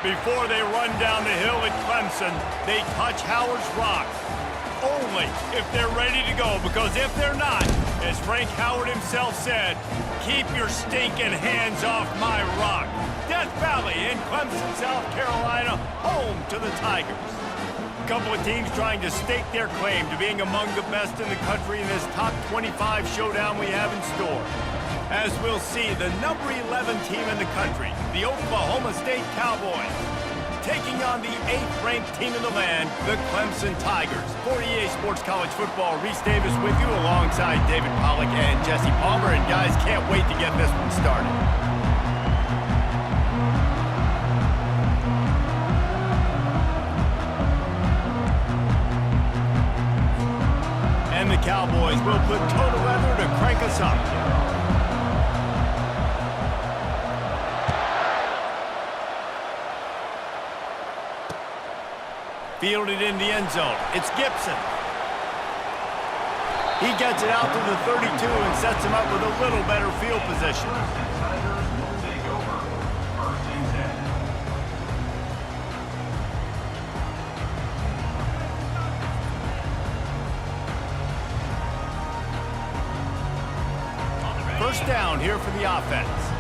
Before they run down the hill at Clemsen, they touch Howard's rock. Only if they're ready to go, because if they're not, as Frank Howard himself said, keep your stinking hands off my rock. Death Valley in Clemsen, South Carolina, home to the Tigers. A couple of teams trying to stake their claim to being among the best in the country in this top 25 showdown we have in store. As we'll see, the number 11 team in the country, the Oklahoma State Cowboys, taking on the 8th-ranked team in the land, the Clemsen Tigers. For EA Sports College Football, Reese Davis with you alongside David Pollack and Jesse Palmer. And guys, can't wait to get this one started. And the Cowboys will put total leather to crank us up. Fielded in the end zone. It's Gibson. He gets it out to the 32 and sets him up with a little better field position. First down here for the offense.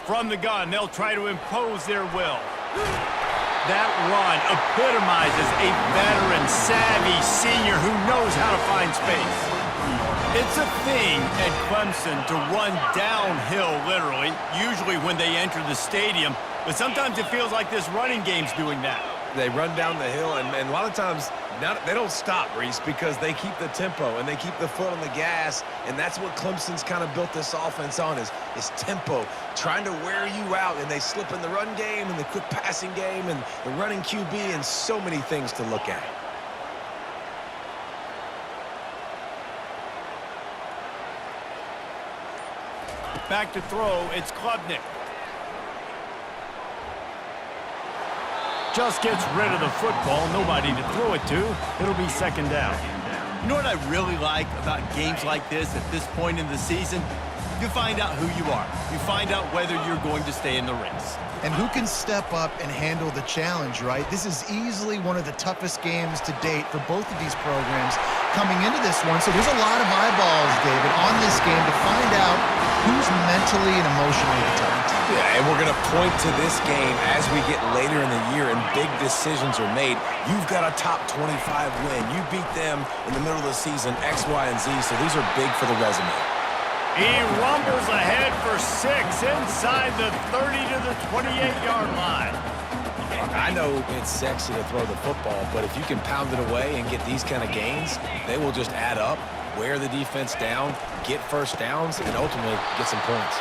From the gun, they'll try to impose their will. That run epitomizes a veteran, savvy senior who knows how to find space. It's a thing at Clemsen to run downhill, literally, usually when they enter the stadium, but sometimes it feels like this running game's doing that. They run down the hill, and a lot of times they don't stop, Reese, because they keep the tempo and they keep the foot on the gas, and that's what Clemson's kind of built this offense on is tempo, trying to wear you out, and they slip in the run game and the quick passing game and the running QB and so many things to look at. Back to throw, it's Klubnik. Just gets rid of the football, nobody to throw it to. It'll be second down. You know what I really like about games like this at this point in the season? You find out who you are. You find out whether you're going to stay in the race. And who can step up and handle the challenge, right? This is easily one of the toughest games to date for both of these programs coming into this one. So there's a lot of eyeballs, David, on this game to find out who's mentally and emotionally the top. Yeah, and we're going to point to this game as we get later in the year and big decisions are made. You've got a top 25 win. You beat them in the middle of the season, X, Y, and Z, so these are big for the resume. He rumbles ahead for 6 inside the 30 to the 28-yard line. I know it's sexy to throw the football, but if you can pound it away and get these kind of gains, they will just add up, wear the defense down, get first downs, and ultimately get some points.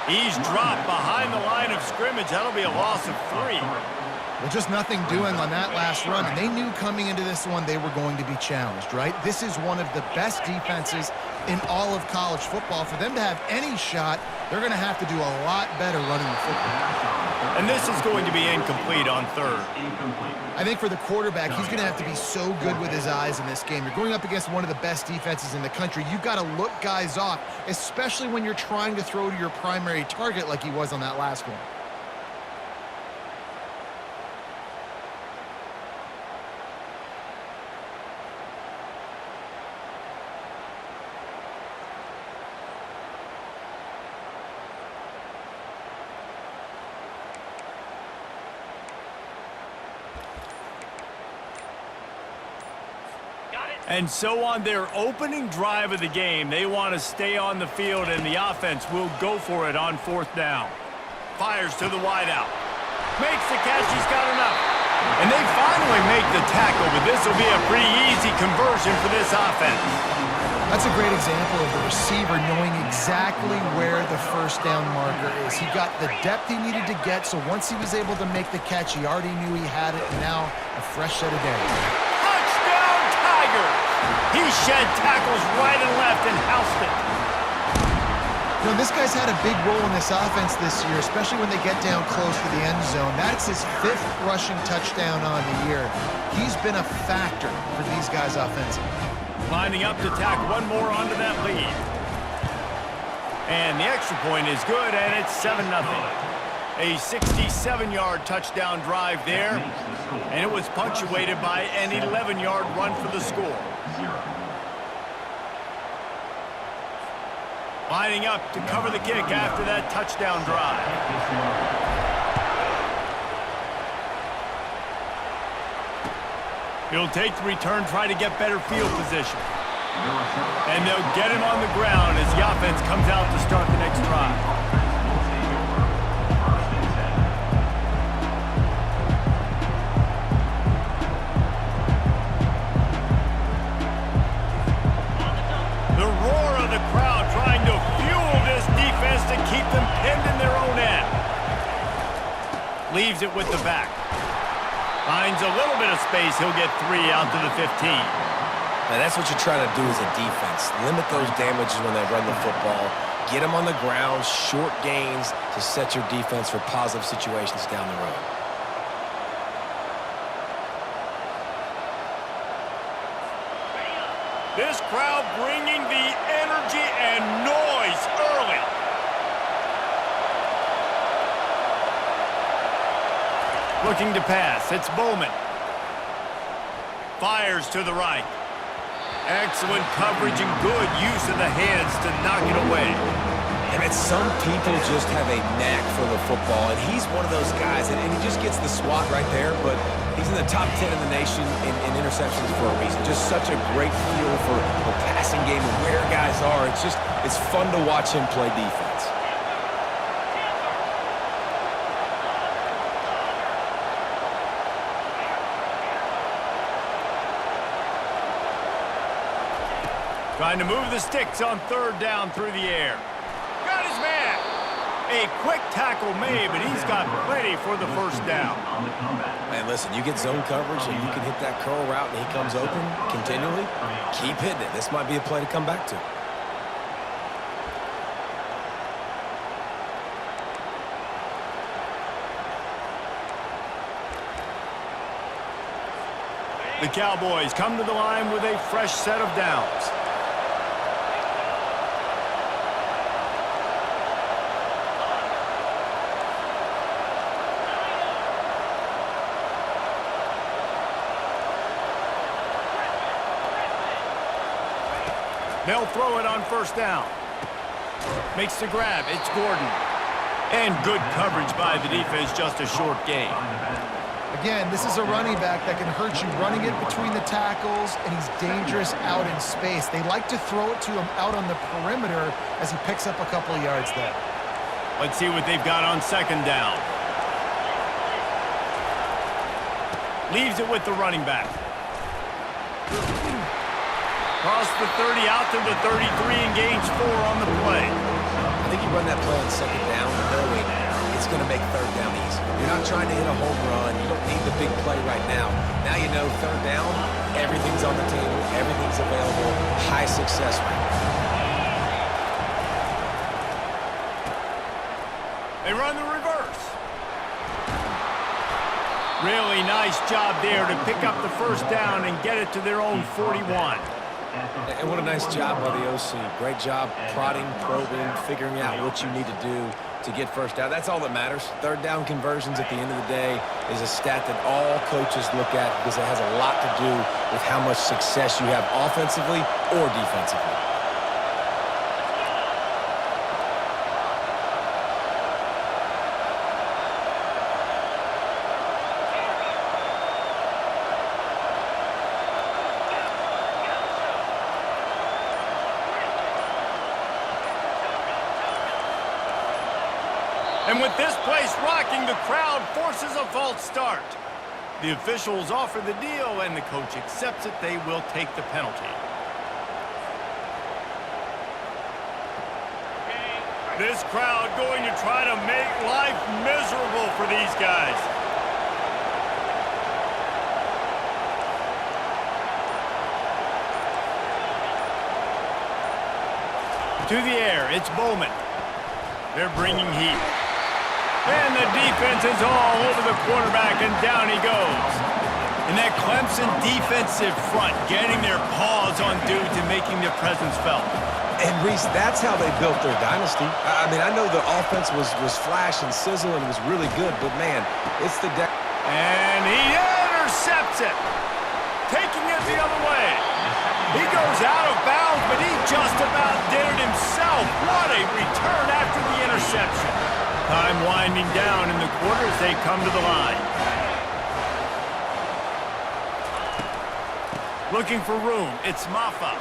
He's dropped behind the line of scrimmage. That'll be a loss of 3. Well, just nothing doing on that last run. And they knew coming into this one they were going to be challenged, right? This is one of the best defenses in all of college football. For them to have any shot, they're going to have to do a lot better running the football. And this is going to be incomplete on third. I think for the quarterback, he's going to have to be so good with his eyes in this game. You're going up against one of the best defenses in the country. You've got to look guys off, especially when you're trying to throw to your primary target like he was on that last one. And so on their opening drive of the game, they want to stay on the field, and the offense will go for it on 4th down. Fires to the wideout. Makes the catch. He's got enough. And they finally make the tackle, but this will be a pretty easy conversion for this offense. That's a great example of the receiver knowing exactly where the first down marker is. He got the depth he needed to get, so once he was able to make the catch, he already knew he had it, and now a fresh set of downs. He shed tackles right and left and housed it. You know, this guy's had a big role in this offense this year, especially when they get down close to the end zone. That's his 5th rushing touchdown on the year. He's been a factor for these guys offensively. Lining up to tack one more onto that lead. And the extra point is good, and it's 7-0. A 67-yard touchdown drive there, and it was punctuated by an 11-yard run for the score. Lining up to cover the kick after that touchdown drive. He'll take the return, try to get better field position. And they'll get him on the ground as the offense comes out to start the next drive. The roar of the crowd trying to fuel this defense to keep them pinned in their own end. Leaves it with the back. Finds a little bit of space. He'll get 3 out to the 15. Now, that's what you're trying to do as a defense. Limit those damages when they run the football. Get them on the ground, short gains to set your defense for positive situations down the road. This crowd bringing the energy and noise early. Looking to pass. It's Bowman. Fires to the right. Excellent coverage and good use of the hands to knock it away. And some people just have a knack for the football, and he's one of those guys, and he just gets the swat right there, but he's in the top 10 in the nation in interceptions for a reason. Just such a great feel for the passing game and where guys are. It's fun to watch him play defense. Trying to move the sticks on 3rd down through the air. Got his man. A quick tackle made, but he's got plenty for the 1st down. Man, listen, you get zone coverage and you can hit that curl route and he comes open continually. Keep hitting it. This might be a play to come back to. The Cowboys come to the line with a fresh set of downs. They'll throw it on 1st down. Makes the grab. It's Gordon. And good coverage by the defense, just a short gain. Again, this is a running back that can hurt you running it between the tackles, and he's dangerous out in space. They like to throw it to him out on the perimeter as he picks up a couple of yards there. Let's see what they've got on 2nd down. Leaves it with the running back. Across the 30 out to the 33 and gains 4 on the play. I think you run that play on 2nd down knowing it's going to make 3rd down easy. You're not trying to hit a home run. You don't need the big play right now. Now you know 3rd down, everything's on the table, everything's available, high success rate. They run the reverse. Really nice job there to pick up the 1st down and get it to their own 41. And what a nice job by the OC. Great job prodding, probing, figuring out what you need to do to get 1st down. That's all that matters. 3rd down conversions at the end of the day is a stat that all coaches look at because it has a lot to do with how much success you have offensively or defensively. And with this place rocking, the crowd forces a false start. The officials offer the deal, and the coach accepts it. They will take the penalty. This crowd going to try to make life miserable for these guys. To the air, it's Bowman. They're bringing heat. And the defense is all over the quarterback, and down he goes. And that Clemson defensive front getting their paws on dudes and making their presence felt. And, Reese, that's how they built their dynasty. I mean, I know the offense was flash and sizzle and was really good, but, man, it's the... And he intercepts it, taking it the other way. He goes out of bounds, but he just about did it himself. What a return after the interception. Time winding down in the quarter as they come to the line. Looking for room, it's Maffa.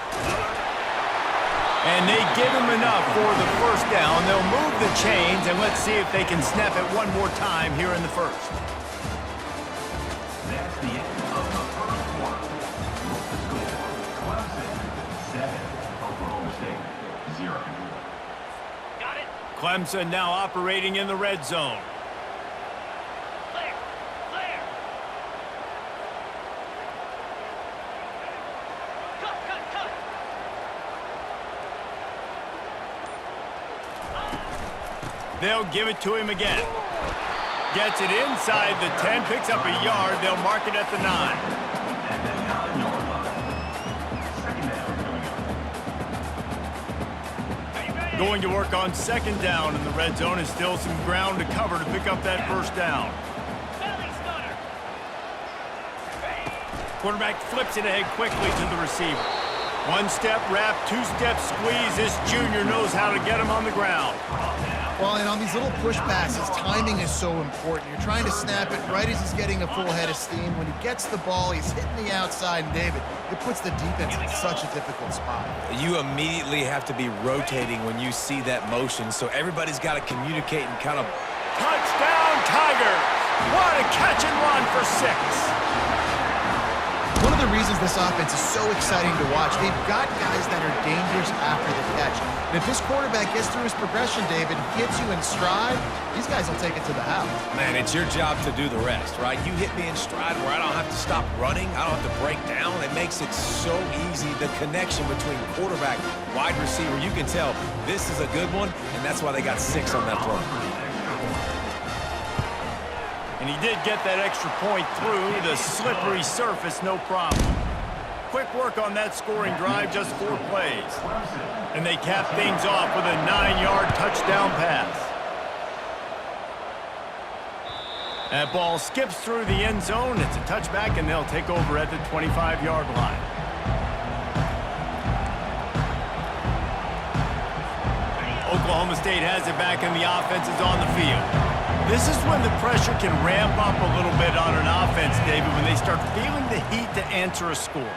And they give him enough for the first down. They'll move the chains, and let's see if they can snap it one more time here in the first. That's the end of the first quarter. The score, Clemson 7, Oklahoma State 0. Got it. Clemson now operating in the red zone. They'll give it to him again. Gets it inside the 10, picks up a yard. They'll mark it at the 9. Going to work on second down in the red zone, and still some ground to cover to pick up that first down. Quarterback flips it ahead quickly to the receiver. One-step wrap, two-step squeeze. This junior knows how to get him on the ground. Well, and on these little push passes, timing is so important. You're trying to snap it right as he's getting a full head of steam. When he gets the ball, he's hitting the outside, and David, it puts the defense in such a difficult spot. You immediately have to be rotating when you see that motion, so everybody's got to communicate and kind of... Touchdown, Tigers! What a catch and run for 6. One of the reasons this offense is so exciting to watch, they've got guys that are dangerous after the catch. And if this quarterback gets through his progression, David, hits you in stride, these guys will take it to the house. Man, it's your job to do the rest, right? You hit me in stride where I don't have to stop running. I don't have to break down. It makes it so easy. The connection between quarterback, wide receiver, you can tell this is a good one, and that's why they got 6 on that play. And he did get that extra point through the slippery surface, no problem. Quick work on that scoring drive, just 4 plays. And they cap things off with a 9-yard touchdown pass. That ball skips through the end zone. It's a touchback, and they'll take over at the 25-yard line. Oklahoma State has it back, and the offense is on the field. This is when the pressure can ramp up a little bit on an offense, David, when they start feeling the heat to answer a score.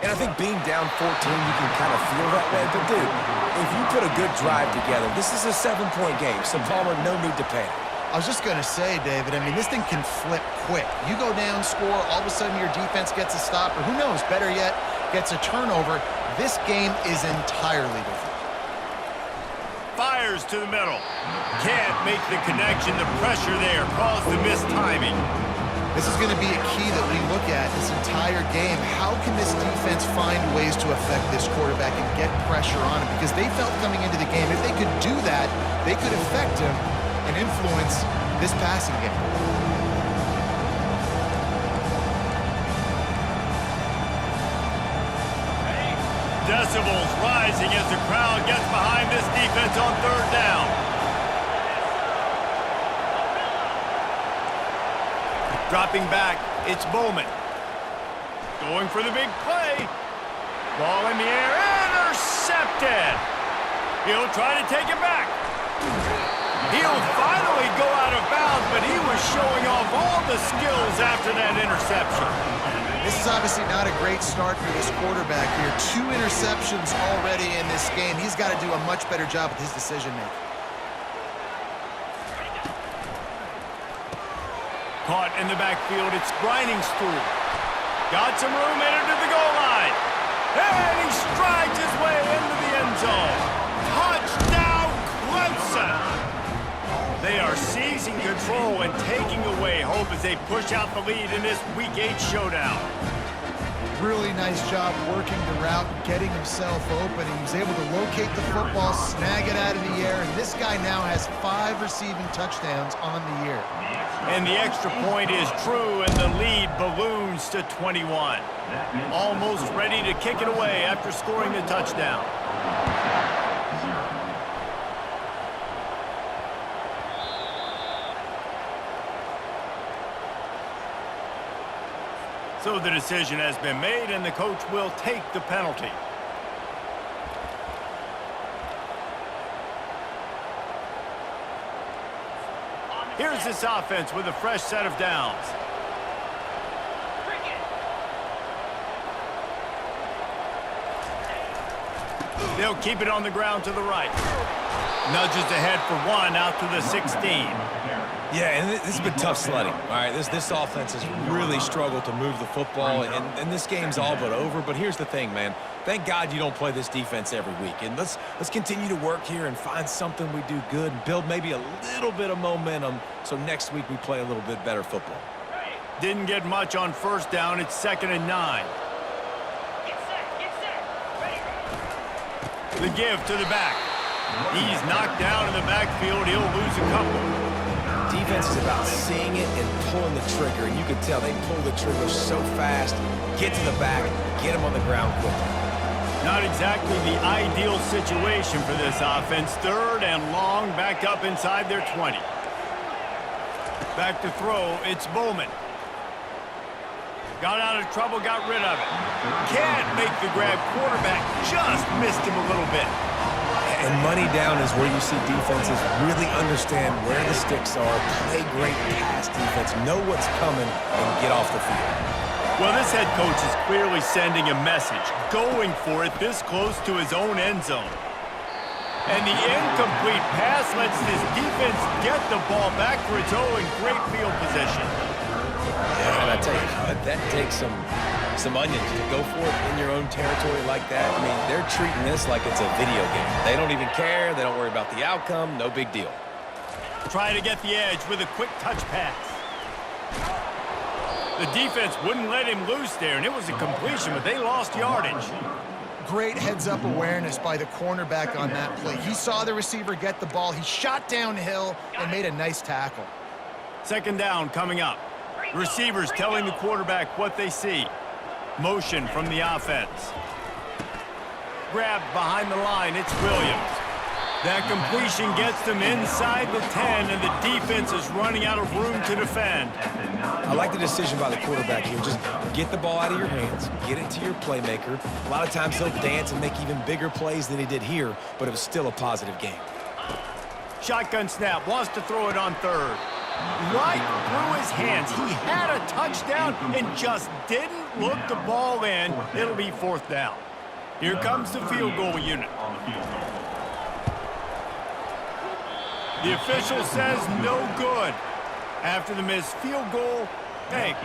And I think being down 14, you can kind of feel that way. But, dude, if you put a good drive together, this is a 7-point game, so Palmer, no need to panic. I was just going to say, David, I mean, this thing can flip quick. You go down, score, all of a sudden your defense gets a stop, or who knows, better yet, gets a turnover. This game is entirely different. Fires to the middle. Can't make the connection. The pressure there caused the missed timing. This is going to be a key that we look at this entire game. How can this defense find ways to affect this quarterback and get pressure on him? Because they felt coming into the game, if they could do that, they could affect him and influence this passing game. Decibels rising as the crowd gets behind this defense on 3rd down. Dropping back, it's Bowman. Going for the big play. Ball in the air, intercepted. He'll try to take it back. He'll finally go out of bounds, but he was showing off all the skills after that interception. This is obviously not a great start for this quarterback here. 2 interceptions already in this game. He's got to do a much better job with his decision-making. Caught in the backfield, it's Briningstool. Got some room, entered to the goal line. And he strides his way into the end zone. Touchdown, Clemson! They are seizing control and taking away hope as they push out the lead in this Week 8 showdown. Really nice job working the route, getting himself open. He was able to locate the football, snag it out of the air, and this guy now has 5 receiving touchdowns on the year. And the extra point is true, and the lead balloons to 21. Almost ready to kick it away after scoring the touchdown. So the decision has been made, and the coach will take the penalty. Here's this offense with a fresh set of downs. They'll keep it on the ground to the right. Nudges ahead for 1 out to the 16. Yeah, and this has been tough sledding. All right, this offense has really struggled to move the football, and this game's all but over. But here's the thing, man. Thank God you don't play this defense every week. And let's continue to work here and find something we do good and build maybe a little bit of momentum so next week we play a little bit better football. Didn't get much on first down. It's 2nd and 9. The give to the back. He's knocked down in the backfield. He'll lose a couple. Defense is about seeing it and pulling the trigger, and you can tell they pull the trigger so fast, get to the back, get him on the ground quickly. Not exactly the ideal situation for this offense. 3rd and long, back up inside their 20. Back to throw, it's Bowman. Got out of trouble, got rid of it. Can't make the grab. Quarterback just missed him a little bit. And money down is where you see defenses really understand where the sticks are, play great pass defense, know what's coming, and get off the field. Well, this head coach is clearly sending a message, going for it this close to his own end zone. And the incomplete pass lets this defense get the ball back for its own great field position. Yeah, and I tell you what, that takes some onions to go for it in your own territory like that. I mean, they're treating this like it's a video game. They don't even care. They don't worry about the outcome. No big deal. Trying to get the edge with a quick touch pass. The defense wouldn't let him loose there, and it was a completion, but they lost yardage. Great heads-up awareness by the cornerback on that play. He saw the receiver get the ball. He shot downhill and made a nice tackle. 2nd down coming up. Receivers telling the quarterback what they see. Motion from the offense. Grabbed behind the line, it's Williams. That completion gets them inside the 10, and the defense is running out of room to defend. I like the decision by the quarterback here. Just get the ball out of your hands, get it to your playmaker. A lot of times he'll dance and make even bigger plays than he did here, but it was still a positive game. Shotgun snap, wants to throw it on 3rd. Right through his hands. He had a touchdown and just didn't look the ball in. It'll be 4th down. Here comes the field goal unit. The official says no good. After the missed field goal, hey,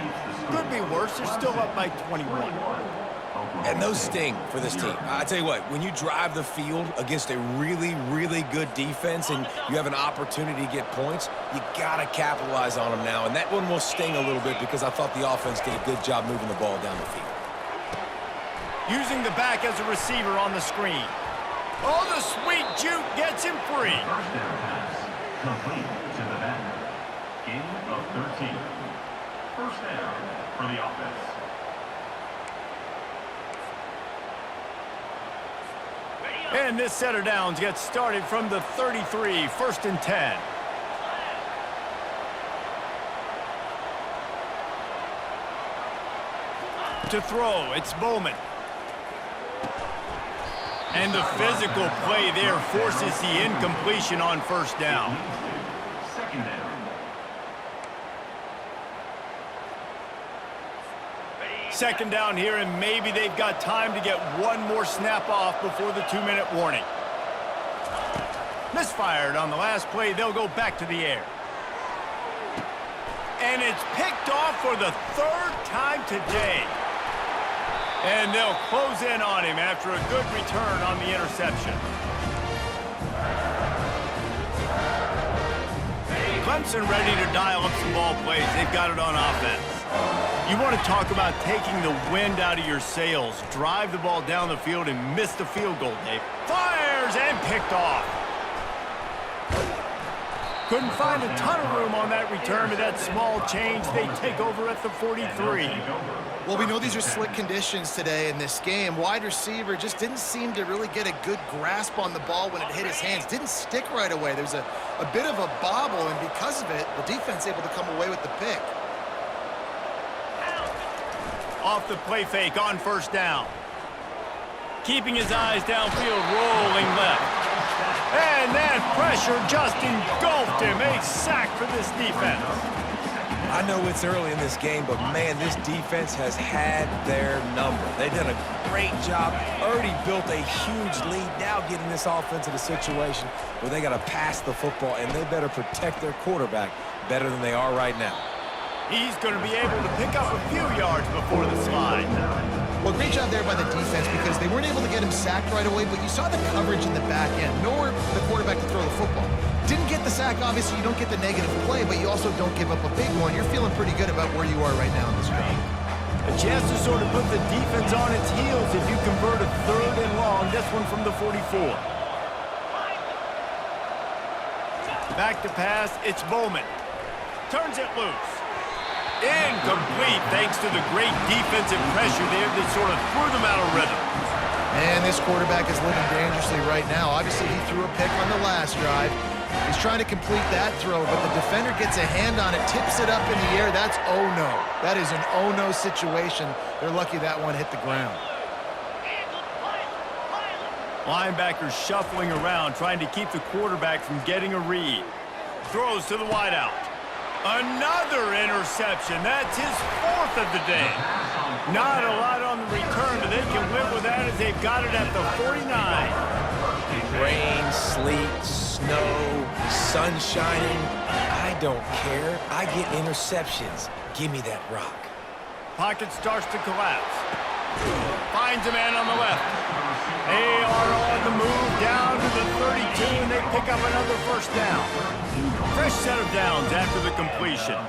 could be worse. They're still up by 21. And those sting for this team. I tell you what, when you drive the field against a really, really good defense and you have an opportunity to get points, you got to capitalize on them now. And that one will sting a little bit because I thought the offense did a good job moving the ball down the field. Using the back as a receiver on the screen. Oh, the sweet juke gets him free. First down pass. Complete to the back. Gain of 13. First down for the offense. And this set of downs gets started from the 33, 1st and 10. To throw, it's Bowman. And the physical play there forces the incompletion on 1st down. 2nd down. 2nd down here, and maybe they've got time to get one more snap off before the 2-minute warning. Misfired on the last play. They'll go back to the air. And it's picked off for the 3rd time today. And they'll close in on him after a good return on the interception. Clemsen ready to dial up some ball plays. They've got it on offense. You want to talk about taking the wind out of your sails. Drive the ball down the field and miss the field goal, Dave. Fires and picked off. Couldn't find a ton of room on that return with that small change. They take over at the 43. Well, we know these are slick conditions today in this game. Wide receiver just didn't seem to really get a good grasp on the ball when it hit his hands. Didn't stick right away. There's a bit of a bobble, and because of it, the defense able to come away with the pick. Off the play fake on first down. Keeping his eyes downfield, rolling left. And that pressure just engulfed him. A sack for this defense. I know it's early in this game, but man, this defense has had their number. They've done a great job, already built a huge lead, now getting this offense in a situation where they got to pass the football, and they better protect their quarterback better than they are right now. He's going to be able to pick up a few yards before the slide. Well, great job there by the defense because they weren't able to get him sacked right away, but you saw the coverage in the back end. Nowhere for the quarterback to throw the football. Didn't get the sack, obviously. You don't get the negative play, but you also don't give up a big one. You're feeling pretty good about where you are right now in this drive. A chance to sort of put the defense on its heels if you convert a 3rd and long. This one from the 44. Back to pass. It's Bowman. Turns it loose. Incomplete thanks to the great defensive pressure there that sort of threw them out of rhythm. And this quarterback is living dangerously right now. Obviously, he threw a pick on the last drive. He's trying to complete that throw, but the defender gets a hand on it, tips it up in the air. That's oh-no. That is an oh-no situation. They're lucky that one hit the ground. Linebackers shuffling around, trying to keep the quarterback from getting a read. Throws to the wideout. Another interception. That's his 4th of the day. Not a lot on the return, but they can live with that as they've got it at the 49. Rain, sleet, snow, sun shining. I don't care. I get interceptions. Give me that rock. Pocket starts to collapse. Finds a man on the left. They are on the move down to the 32, and they pick up another first down. Fresh set of downs after the completion.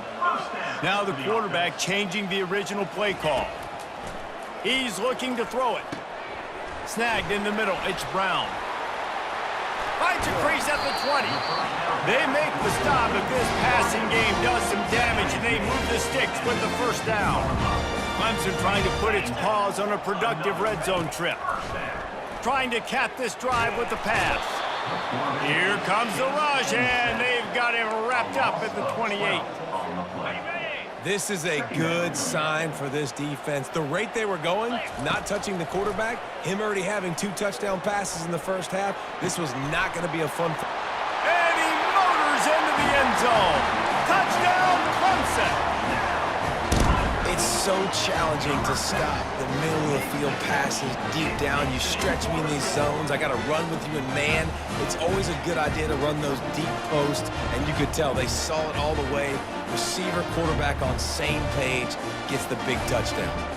Now the quarterback changing the original play call. He's looking to throw it. Snagged in the middle. It's Brown. Finds a crease at the 20. They make the stop, but this passing game does some damage, and they move the sticks with the first down. Clemsen trying to put its paws on a productive red zone trip. Trying to cap this drive with the pass. Here comes the rush, and they've got him wrapped up at the 28. This is a good sign for this defense. The rate they were going, not touching the quarterback, him already having 2 touchdown passes in the first half, this was not going to be a fun... And he motors into the end zone. Touchdown, Clemsen. It's so challenging to stop the middle of the field passes deep down. You stretch me in these zones. I got to run with you in man. It's always a good idea to run those deep posts, and you could tell they saw it all the way. Receiver, quarterback on same page, gets the big touchdown.